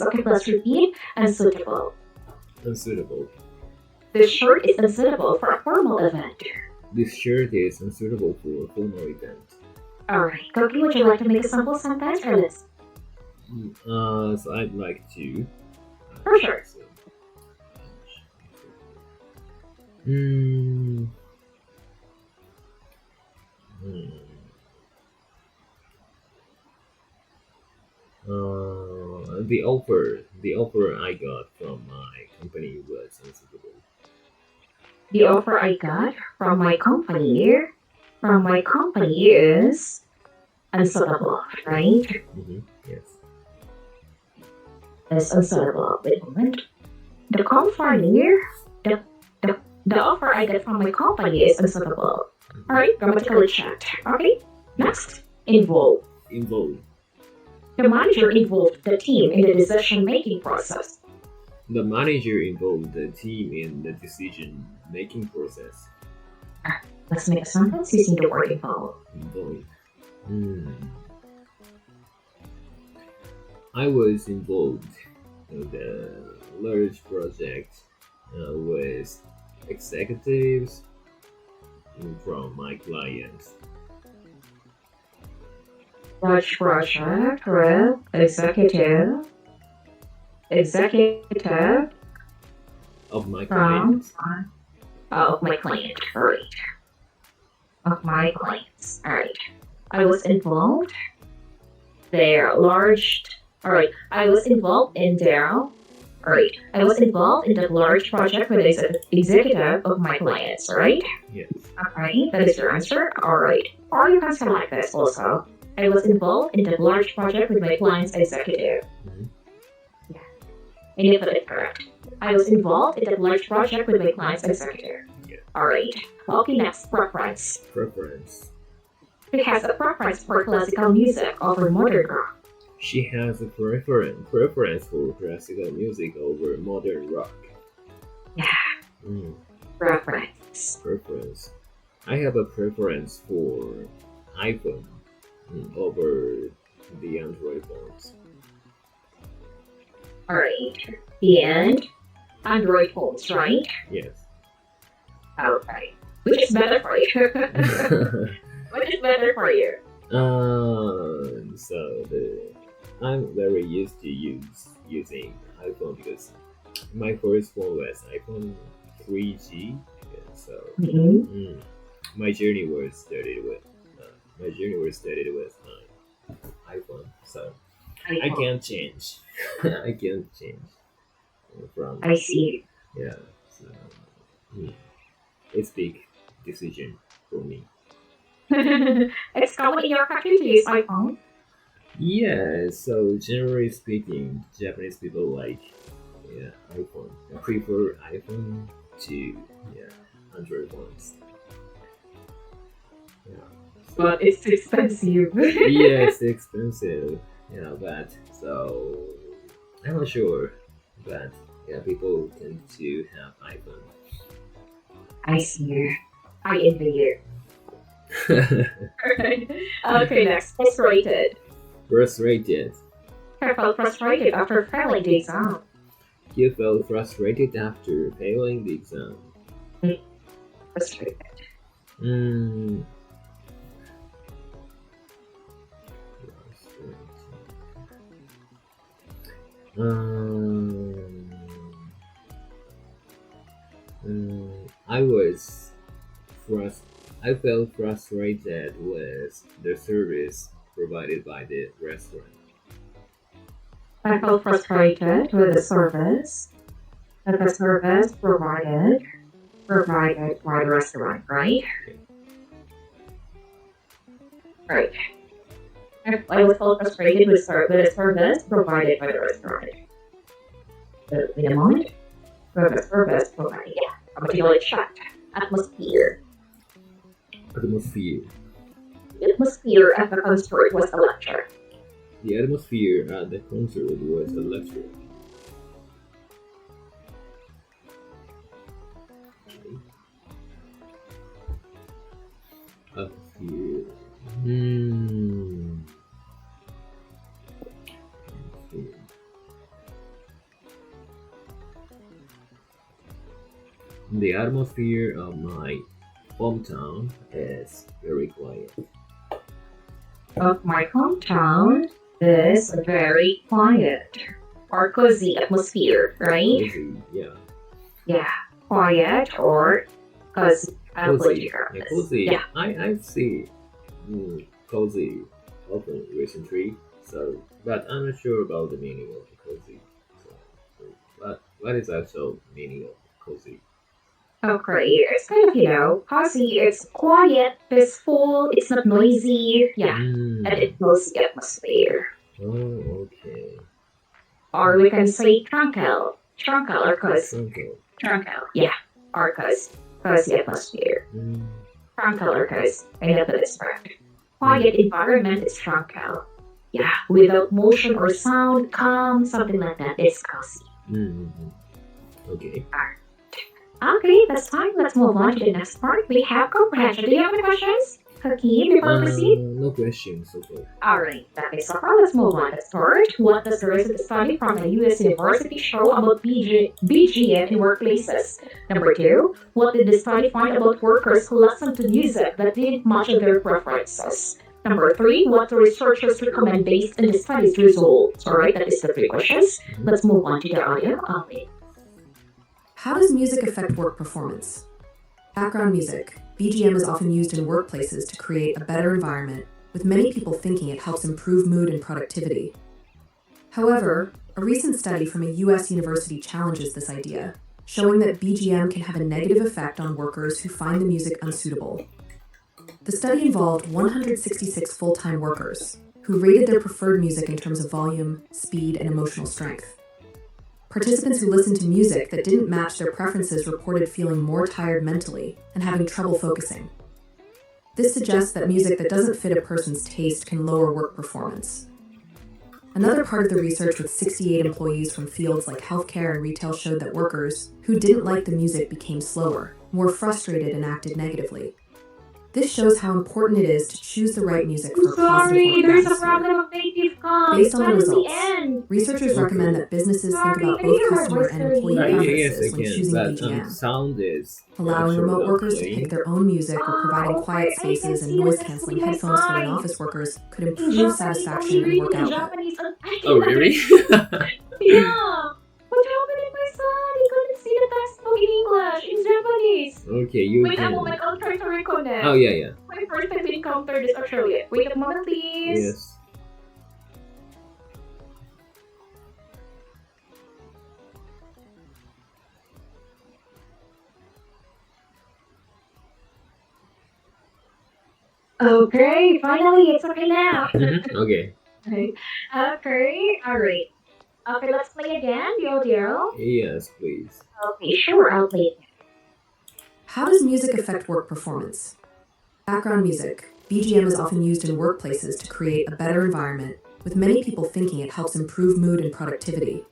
Okay, let's repeat. Unsuitable. Unsuitable. This shirt is unsuitable for a formal event. This shirt is unsuitable for a formal event. Alright, Koki, would you like to make a sample sentence for this? So I'd like to. For sure. The offer I got from my company was unsuitable. The offer I got from my company is unsuitable, right? Yes. It's unsuitable. Wait a moment. The offer I got from my company is unsuitable. Alright, grammatically checked. Okay, next. Involve. The manager involved the team in the decision-making process. The manager involved the team in the decision-making process. Let's make a sentence using the word involve. I was involved in the large project with executives from my clients. Large project with executive of my clients. Of my client, right. Of my clients, alright. I was involved. I was involved in the large project with the executive of my clients, right? Yes. Alright, that is your answer. Alright. Or you can say like this also. I was involved in the large project with my client's executive. Yeah. And you put it correct. I was involved in the large project with my client's executive. Yeah. Alright. Okay, next, preference. She has a preference for classical music over modern rock. She has a preference for classical music over modern rock. Yeah. Preference. I have a preference for iPhone over the Android phones. Alright. The end. Android phones, right? Yes. Okay. Which is better for you? Which is better for you? I'm very used to using iPhone because my first phone was iPhone 3G. So my journey was started with iPhone. So I can't change. I can't change from. I see. Yeah. So it's big decision for me. It's common in your country to use iPhone. Yeah, so generally speaking, Japanese people like iPhone. Prefer iPhone to Android phones. Yeah. But it's expensive. Yeah, it's expensive. But so I'm not sure. But people tend to have iPhone. I see. I envy you. Okay, next. Frustrated. I felt frustrated after failing the exam. You felt frustrated after failing the exam. Frustrated. I felt frustrated with the service provided by the restaurant. I felt frustrated with the service provided by the restaurant, right? Right. I was felt frustrated with the service provided by the restaurant. Wait a moment. The service provided. Yeah. I'm going to go check. Atmosphere. The atmosphere at the concert was electric. The atmosphere at the concert was electric. Atmosphere. The atmosphere of my hometown is very quiet. Of my hometown is very quiet or cozy atmosphere, right? Cozy, yeah. Yeah, quiet or cozy. Cozy. Yeah, cozy. Yeah. I see cozy often recently, but I'm not sure about the meaning of cozy. What is actual meaning of cozy? Okay, it's kind of, cozy. It's quiet, peaceful, it's not noisy. Yeah, and it knows the atmosphere. Oh, okay. Or we can say tranquil. Tranquil or cozy. Tranquil. Tranquil, yeah. Or cozy. Cozy atmosphere. Tranquil or cozy. I know that it's correct. Quiet environment is tranquil. Yeah, without motion or sound, calm, something like that. It's cozy. Okay. Okay, that's fine. Let's move on to the next part. We have comprehension. Do you have any questions, Hakeem, before we proceed? No questions. Okay. Alright, that is all. Let's move on. Let's start. What does the recent study from a US university show about BGM in workplaces? Number 2, what did the study find about workers who listen to music that didn't match their preferences? Number 3, what do researchers recommend based on the study's results? Alright, that is the 3 questions. Let's move on to the audio. How does music affect work performance? Background music, BGM, is often used in workplaces to create a better environment, with many people thinking it helps improve mood and productivity. However, a recent study from a US university challenges this idea, showing that BGM can have a negative effect on workers who find the music unsuitable. The study involved 166 full-time workers, who rated their preferred music in terms of volume, speed, and emotional strength. Participants who listened to music that didn't match their preferences reported feeling more tired mentally and having trouble focusing. This suggests that music that doesn't fit a person's taste can lower work performance. Another part of the research with 68 employees from fields like healthcare and retail showed that workers who didn't like the music became slower, more frustrated, and acted negatively. This shows how important it is to choose the right music for a positive work there's a atmosphere. problem of nativecamp. Based on the results, researchers recommend that businesses think about both customer and employee preferences when choosing BGM. Sound is Allowing remote workers to pick their own music or providing quiet spaces and noise-canceling headphones for in-office workers could improve satisfaction and work output. Oh, really? Yeah. What happened in my son? He couldn't see the textbook in English. It's Japanese. Okay, you Wait a can. moment, I'll try to reconnect. Oh, yeah. My first time to encounter this actually. Wait a moment, please. Yes. Okay, finally, it's okay now. Okay. Okay, alright. Okay, let's play again, the audio. Yes, please. Okay, sure, I'll play it. How does music affect work performance? Background music, BGM, is often used in workplaces to create a better environment, with many people thinking it helps improve mood and productivity.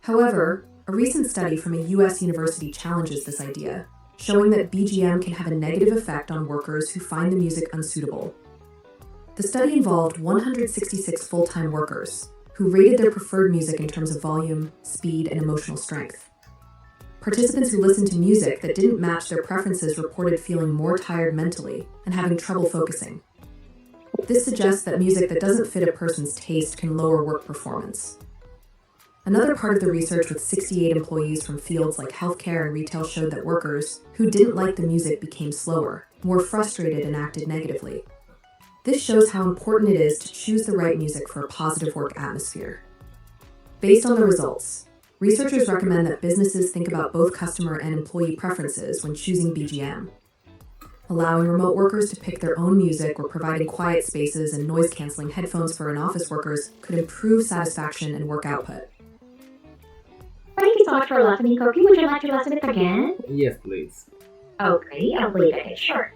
However, a recent study from a US university challenges this idea, showing that BGM can have a negative effect on workers who find the music unsuitable. The study involved 166 full-time workers, who rated their preferred music in terms of volume, speed, and emotional strength. Participants who listened to music that didn't match their preferences reported feeling more tired mentally and having trouble focusing. This suggests that music that doesn't fit a person's taste can lower work performance. Another part of the research with 68 employees from fields like healthcare and retail showed that workers who didn't like the music became slower, more frustrated, and acted negatively. This shows how important it is to choose the right music for a positive work atmosphere. Based on the results, researchers recommend that businesses think about both customer and employee preferences when choosing BGM. Allowing remote workers to pick their own music or providing quiet spaces and noise-canceling headphones for in-office workers could improve satisfaction and work output. Thank you so much for listening, Cookie. Would you like to listen it again? Yes, please. Okay, I'll play it again, sure.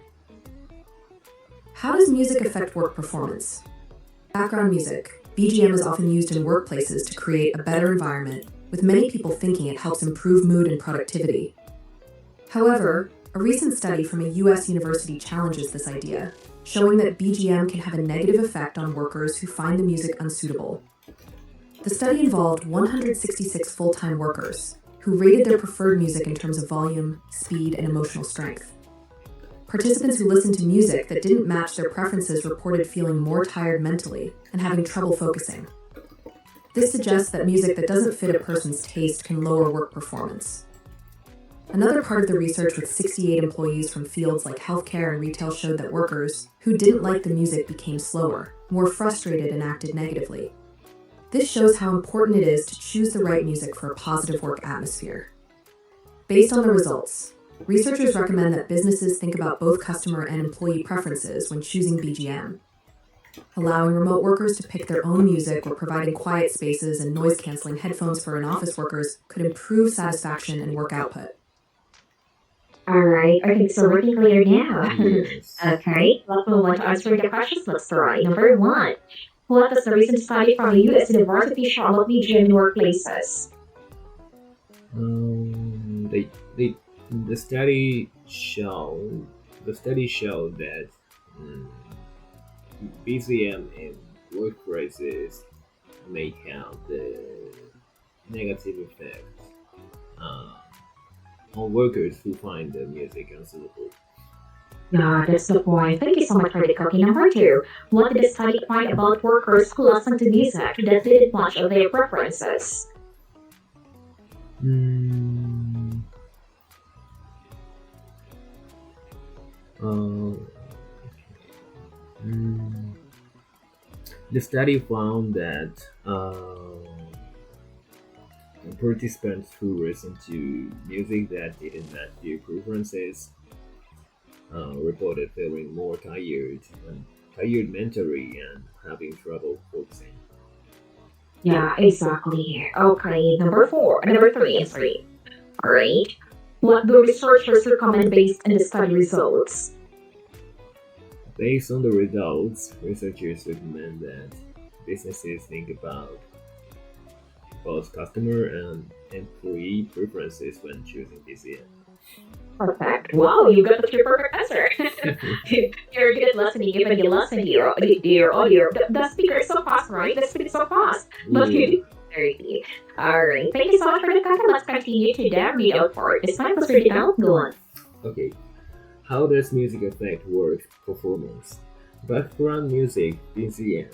How does music affect work performance? Background music, BGM, is often used in workplaces to create a better environment, with many people thinking it helps improve mood and productivity. However, a recent study from a US university challenges this idea, showing that BGM can have a negative effect on workers who find the music unsuitable. The study involved 166 full-time workers, who rated their preferred music in terms of volume, speed, and emotional strength. Participants who listened to music that didn't match their preferences reported feeling more tired mentally and having trouble focusing. This suggests that music that doesn't fit a person's taste can lower work performance. Another part of the research with 68 employees from fields like healthcare and retail showed that workers who didn't like the music became slower, more frustrated, and acted negatively. This shows how important it is to choose the right music for a positive work atmosphere. Based on the results, researchers recommend that businesses think about both customer and employee preferences when choosing BGM. Allowing remote workers to pick their own music or providing quiet spaces and noise-canceling headphones for in-office workers could improve satisfaction and work output. Alright, I think so working clear now. Yes. Okay, let's move on to answering the questions. Let's try. Number 1. What does the recent study from the U.S. University show about BGM in workplaces? The study showed that BGM in workplaces may have the negative effect on workers who find the music unsuitable. Yeah, that's the point. Thank you so much for the cookie. Number 2. What did the study find about workers who listen to music that didn't match their preferences? The study found that participants who listened to music that didn't match their preferences reported feeling more tired mentally and having trouble focusing. Yeah, exactly. Okay, number 3. Alright. What do researchers recommend based on the study results? Based on the results, researchers recommend that businesses think about both customer and employee preferences when choosing BGM. Perfect. Wow, you got the 3 perfect answer. You're good at listening, even you listen to your audio. The speaker is so fast, right? The speed is so fast. But you do very good. Alright, thank you so much for the content. Let's continue to the readout part. This time, let's read it out. Go on. Okay. How does music affect work performance? Background music (BGM)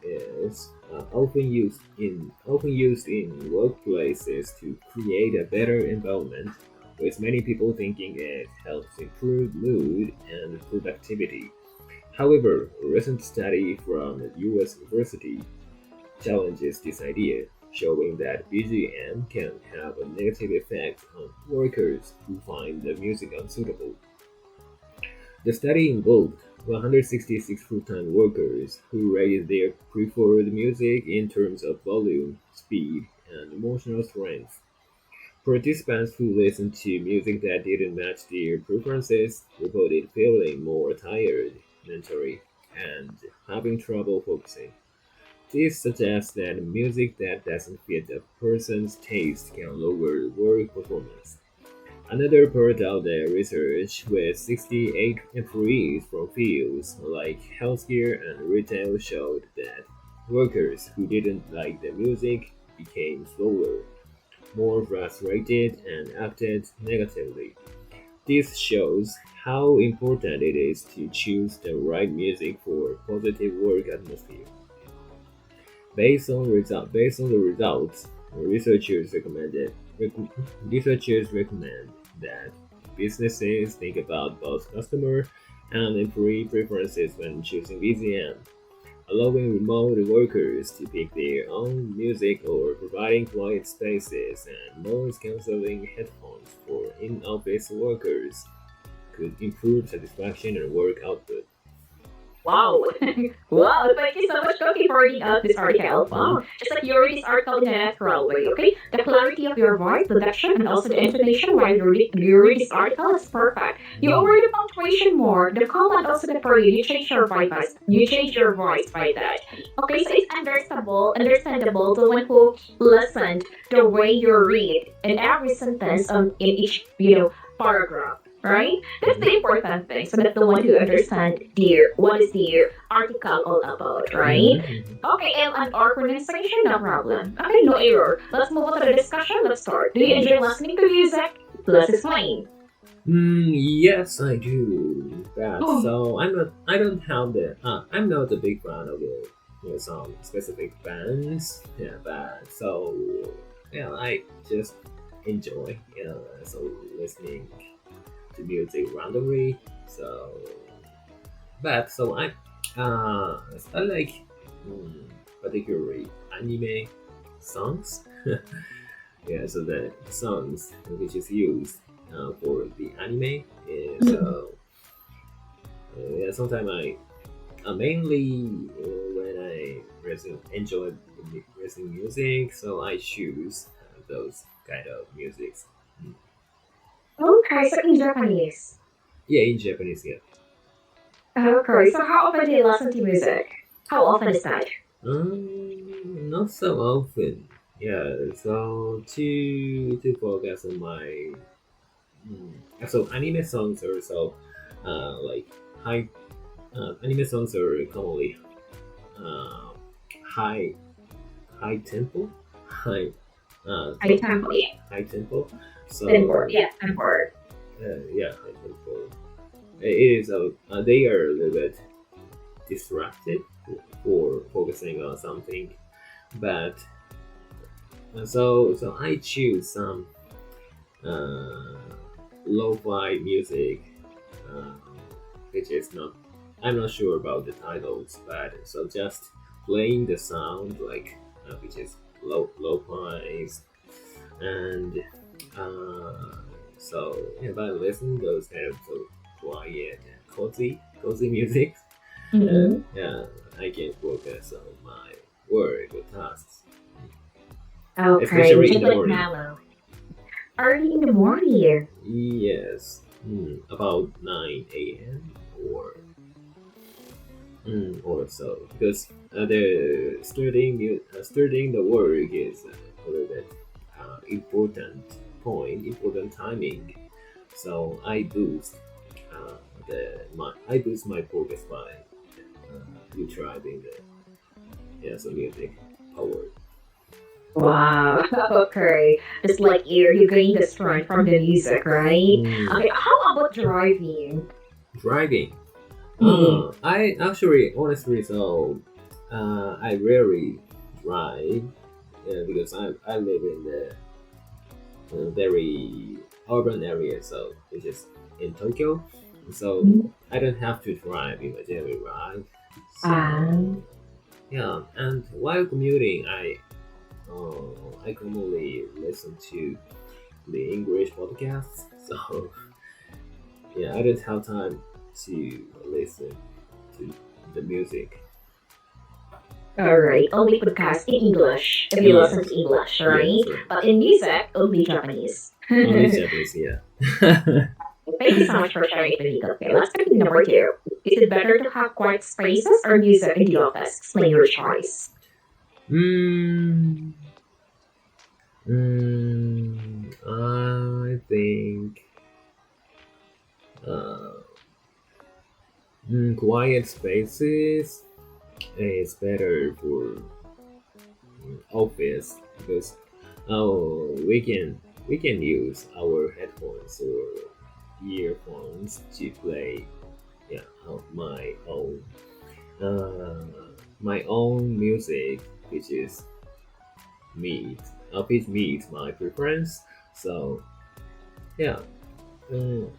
is often used in workplaces to create a better environment, with many people thinking it helps improve mood and productivity. However, a recent study from a U.S. university challenges this idea, showing that BGM can have a negative effect on workers who find the music unsuitable. The study involved 166 full-time workers who rated their preferred music in terms of volume, speed, and emotional strength. Participants who listened to music that didn't match their preferences reported feeling more tired mentally and having trouble focusing. This suggests that music that doesn't fit a person's taste can lower work performance. Another part of the research, with 68 employees from fields like healthcare and retail, showed that workers who didn't like the music became slower, more frustrated, and acted negatively. This shows how important it is to choose the right music for a positive work atmosphere. Based on the results, researchers recommend that businesses think about both customer and employee preferences when choosing BGM, allowing remote workers to pick their own music or providing quiet spaces and noise-canceling headphones for in-office workers could improve satisfaction and work output. Wow. Wow, thank you so much, Cookie, for reading out this article. Wow. Just like you read this article in a natural way, okay? The clarity of your voice, the diction, and also the intonation while you read this article is perfect. You already the punctuation more, the comma and also the period. You change your voice. You change your voice by that. Okay, so it's understandable to one who listened the way you read in every sentence in each, paragraph. right? That's the important thing. So that's the one who understand what is the article all about, right? Okay, and our pronunciation, no problem. Okay, no error. Let's move on to the discussion. Let's start. Do you enjoy listening to music? Let's explain. Yes, I do. But so I don't have the. I'm not a big fan of some specific bands. Yeah, but so yeah, I just enjoy so listening to music randomly. So, but so I like particularly anime songs. Yeah, so the songs which is used for the anime is yeah. Sometimes I mainly when I enjoy listening music, so I choose those kind of musics. Okay, so in Japanese. Yeah, in Japanese, yeah. Okay, so how often do you listen to music? How often is that? Not so often. Yeah, so to focus on my so anime songs are so like high anime songs are commonly uh, high tempo I tempo, yeah. high tempo. So Tempo. yeah, high tempo. It is they are a little bit distracted for focusing on something, but so I choose some uh, lo-fi music, uh, which is not. I'm not sure about the titles, but so just playing the sound like which is lo-fi, and so if I listen those kind of so quiet, cozy music, yeah, I can focus on my work or tasks, Okay, especially just in the like morning. mellow. Early in the morning. Yes, about 9 a.m. Or so, because the starting the work is a little bit important timing. So I boost my focus by utilizing the music power. Wow. Okay. Just like you gain the strength from the music, right? Okay, how about driving? Driving. Hmm. I actually, honestly, so I rarely drive because I live in the very urban area, so which is in Tokyo. So I don't have to drive in my daily life. So yeah, and while commuting, I commonly listen to the English podcasts. So yeah, I don't have time to listen to the music. Alright, only podcast in English if you listen to English, right? Yes, right. But in music, only Japanese. Only Japanese, yeah. Thank you so much for sharing it with me. Okay, let's take number two. Is it better to have quiet spaces or music in the office? Explain your choice. mm, I think uh, quiet spaces is better for office because we can use our headphones or earphones to play yeah uh, my own music which is which meets my preference. So yeah, um,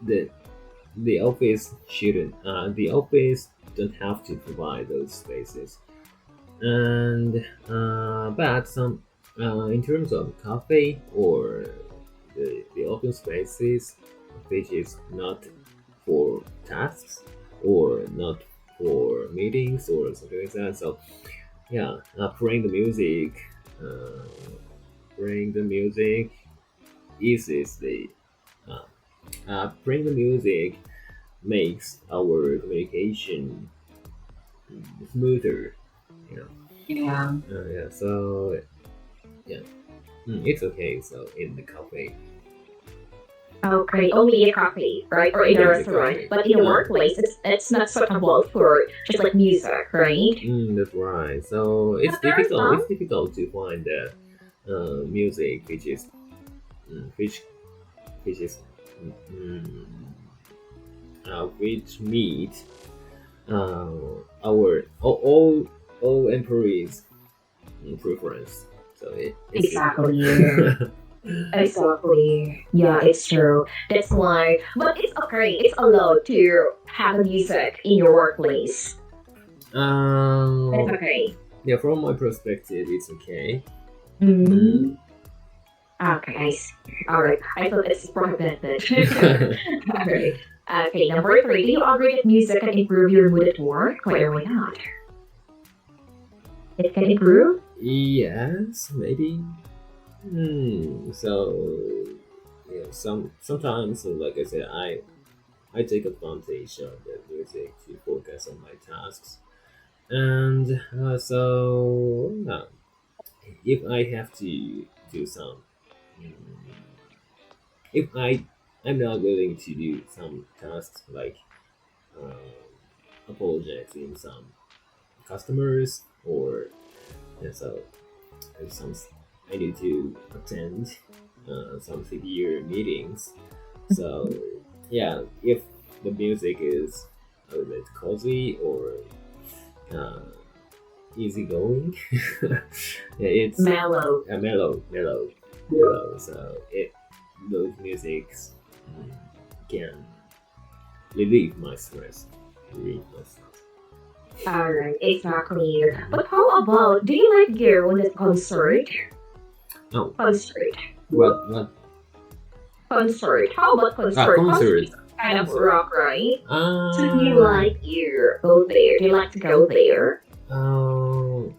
the the office don't have to provide those spaces, and but some in terms of cafe or the open spaces which is not for tasks or not for meetings or something like that. So yeah, uh, playing the music eases uh, playing the music makes our communication smoother. You know. Yeah. Yeah. So yeah, it's okay. So in the cafe. Okay, only a coffee, right? Or in a Yeah, the restaurant. coffee. But in a Yeah. workplace, it's not suitable for just like music, right? That's right. So it's But there are difficult. some. It's difficult to find the music mm, which which is mm, which meet uh, our all employees' preference. So it's Exactly. difficult. Exactly. Yeah, it's true. That's why. But it's okay. It's allowed to have music in your workplace. It's okay. Yeah, from my perspective, it's okay. Mm-hmm. Okay, I see. All right. I thought it's prohibited. All right. Okay, number three. Do you agree that music can improve your mood at work? Why or why not? It can improve? Yes, maybe. So yeah, sometimes, like I said, I take advantage of the music to focus on my tasks, and if I have to do some, mm, if I'm not willing to do some tasks like uh, apologizing some customers or so some I need to attend some severe meetings. So yeah, if the music is a little bit cozy or uh, easygoing, it's Mellow. mellow. So those musics mm, can relieve my stress. Relieve my stress. Alright, exactly. But how about, do you like go on a concert? Oh, Concert. what? Concert. How about concert? Concert. Concert is kind of rock, right? So do you Uh, like you go there? Do you like to go there? Oh,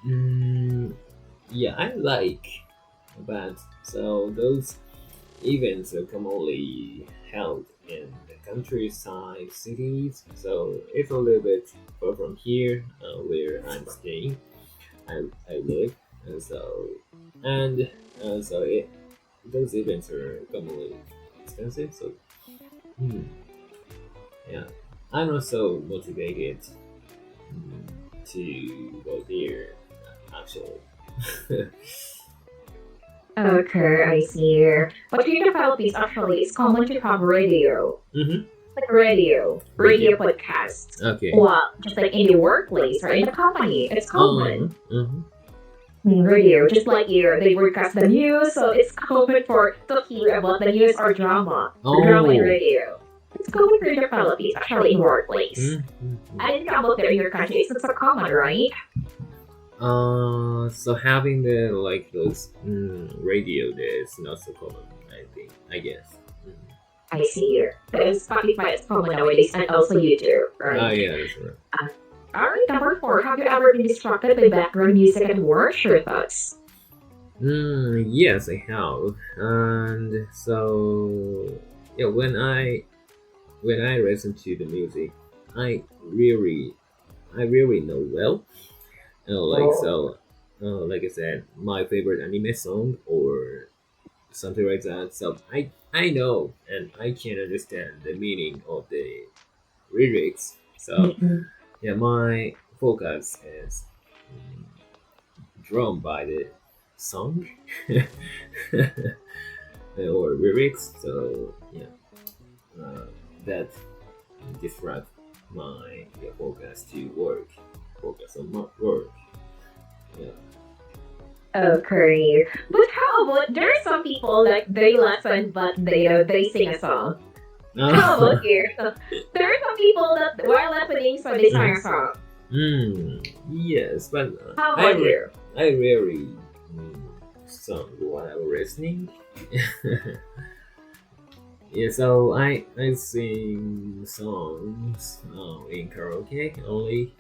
mm, yeah, I like, but so those events are commonly held in the countryside cities, so it's a little bit far from here, where I'm staying. I live, and those events are commonly expensive. So, hmm, yeah, I'm not so motivated to go there actually. Okay, I see. But here in the Philippines, actually, it's common to have radio. Mm-hmm. Like radio podcasts. Okay. Well, just like in the workplace or in the company, it's common. Mm-hmm. Radio, just like you, they broadcast the news, so it's common for to hear about the news or drama. Drama in radio. It's common for the Philippines, actually in workplace. Mm-hmm. I didn't come out there in your country, it's not so common, right? So having the like those radio there is not so common. I guess. I see here. Because Spotify is common nowadays, and also YouTube, right? Oh yeah, that's right. Alright, number four. Have you ever been distracted by background music at work? Your thoughts? Yes, I have. And so yeah, when I listen to the music, I really know well. Like I said, my favorite anime song or something like that. So I know and I can understand the meaning of the lyrics. So yeah, my focus is mm, drawn by the song or lyrics. So yeah, that distract my focus to work. Focus on my work. Yeah. Okay. But how about there are some people like they listen but they sing a song. How about you? There are some people that while listening so they sing a song. Yes, but How about you? I rarely song while I'm listening. Yeah, so I sing songs in karaoke only.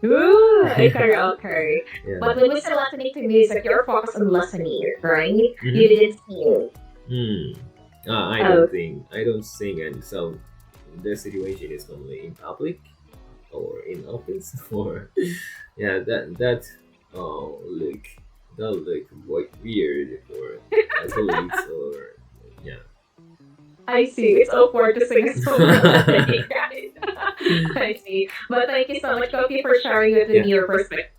Ooh, okay. Yeah. But when we say listening to music, you're focused on listening, right? You didn't sing. I don't sing, and so the situation is normally in public or in office or yeah look weird for colleagues or yeah I see. It's awkward to sing a song already, guys. I see. But thank you so much, Koki, for sharing with me your perspective.